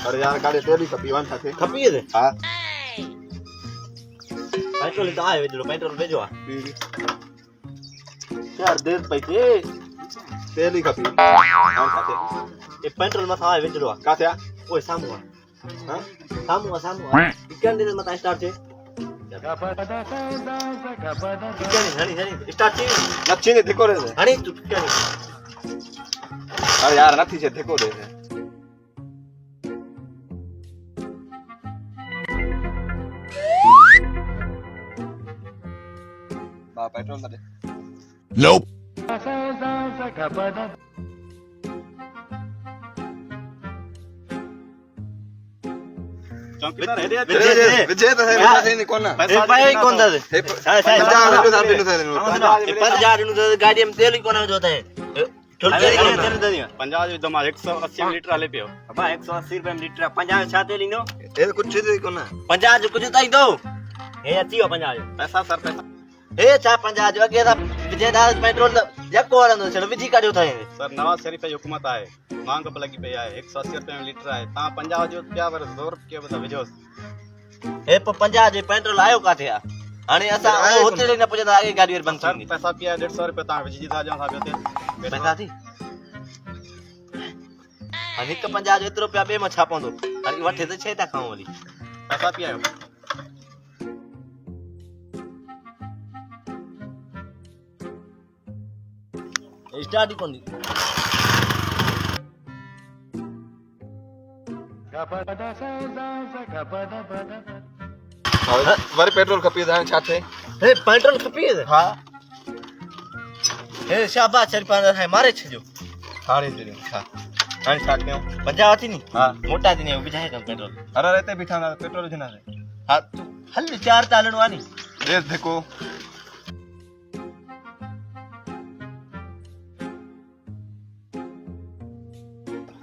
अरे यार गाड़ी तेरी खपी वन था खपी है हां पेट्रोल तो आए वेजो पेट्रोल भेजो यार देर पैसे तेरी खपी वन था ये पेट्रोल में आए वेजो का था ओए सामू हां सामू इकन दिन मत स्टार्ट छे हनी स्टार्ट छे नच्छी ने देखो रे हनी तू क्या अरे यार नथी छे देखो रे बा पेट्रोल दे Nope. चौकीदार है विजय तो है नहीं कौन ए भाई कौन दा है 50 नु गाड़ी में तेल ही कोना जोता है पंजाब जो मां 180 लीटर हले पियो अबा 180 रुपए में लीटर 50 छा तेल नो ए कुछ चीज कोना 50 जो कुछ ताई दो हे अची 50 पैसा सर पैसा ए छा 50 जो अगे दा विजय दा पेट्रोल जको वाला छड़ विजी काढियो थाए सर नवाज शरीफ जी हुकूमत आए मांग पे लगी पे आए 180 रुपए में लीटर आए ता 50 जो क्या वर 2 रुपए बता विजो ए 50 जो पेट्रोल आयो काथे आ हाने असा होते न पुजदा आगे गाड़ी बंद सर थी पैसा पिया 150 रुपए ता विजी था जा साबियो ते पैसा थी हाने क 50 जो एतरो रुपया बे में छा पवंदो हाने वठे त छे ता खाऊ वाली पैसा पिया स्टार्ट ही कोनी वर पेट्रोल खपी था छाते हे पेट्रोल खपी है हां हे शाबाश शरीफा है मारे छजो हारे दे हां हां छाट ने 50 थी नी हां मोटा थी ने बिचाहे कम पेट्रोल अरे रहते बिठा ना पेट्रोल जना रे हां तू हल चार चालन वानी देख देखो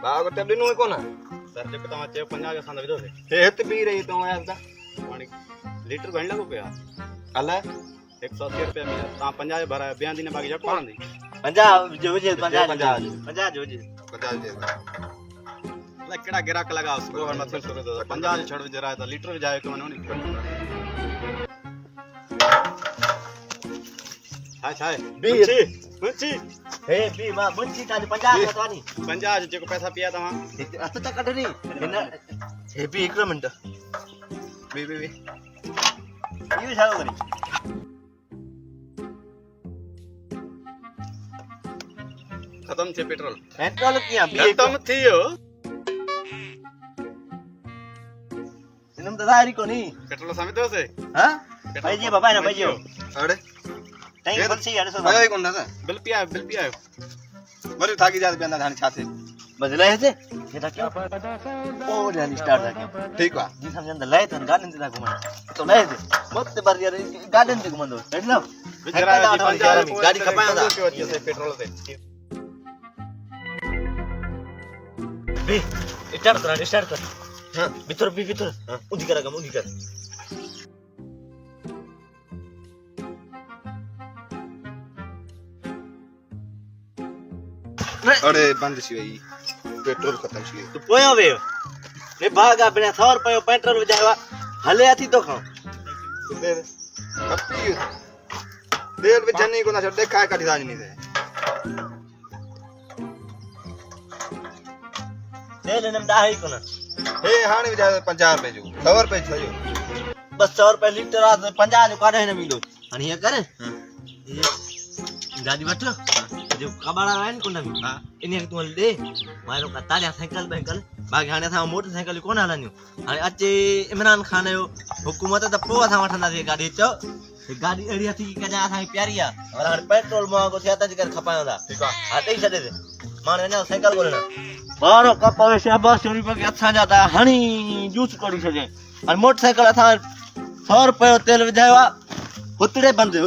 बाग ते दिनु कोना सर जो ता चे 50 जो सा विजो से हेत पी रही तो यार दा पानी लीटर घण लगो पे अल्लाह 180 रुपए में ता 50 भरा बयान दिन बाकी जको दी 50 जो जे 50 जो जे 50 दे ला केड़ा गिराक लगा उसको और मत शुरू दो 50 जो छोड़ जरा तो लीटर जाए को नो नहीं हाय हाय बी मुंची हे बी मा मुंची का 50 का वानी 50 जो पैसा पिया ता अत तक कटनी हे बी 1 मिनट बी ये छाओ करी खत्म छे पेट्रोल पेट्रोल किया बी खत्म थियो इनम दारी कोनी पेट्रोल समित हो से हां भाई जी बाबा ना भाई जी अरे थैंक यू बंसी यार सो भाई कौन था बिल पिया मरे थाकी जात बेना धान छाते बदला है से ये था क्या ओ जानी स्टार्ट था क्या ठीक बा जी समझ अंदर लाए थे गार्डन से था घुमा तो लाए थे मत बार यार गार्डन से घुमा दो बैठ लो गाड़ी खपाया था वजह से पेट्रोल से बी स्टार्ट कर हां भीतर उदी कर अरे बंद सी वही पेट्रोल खत्म सी तो पोयो वे रे भागा बिना 100 रुपए पेट्रोल बजावा हले आती तो खाओ देर कपी देर में जनी को ना छड़े काय काटी दानी नहीं दे ले नम दाही को ना ए हाने में जा 50 रुपए जो 100 रुपए छयो बस 100 रुपए लीटर आ 50 जो काढे न मिलो आणि हे करे गाड़ी बैठो जो कबाड़ा आइन कोन नमी हां इने तू दे मारो का तालिया साइकिल बाकी हाने था मोटरसाइकिल कोन हलानी हाने अचे इमरान खान जो हुकूमत त पो था वठंदा से गाड़ी चो गाड़ी एड़ी थी के जा था प्यारिया और हाने पेट्रोल महंगो थिया त कर खपायो ठीक है आ दे छदे माने ना साइकिल कोन ना बारो कप शाबाश चोरी पर अच्छा जाता हनी जूस कोड़ी छजे और मोटरसाइकिल था 100 रुपए तेल विधावा उतरे बंदे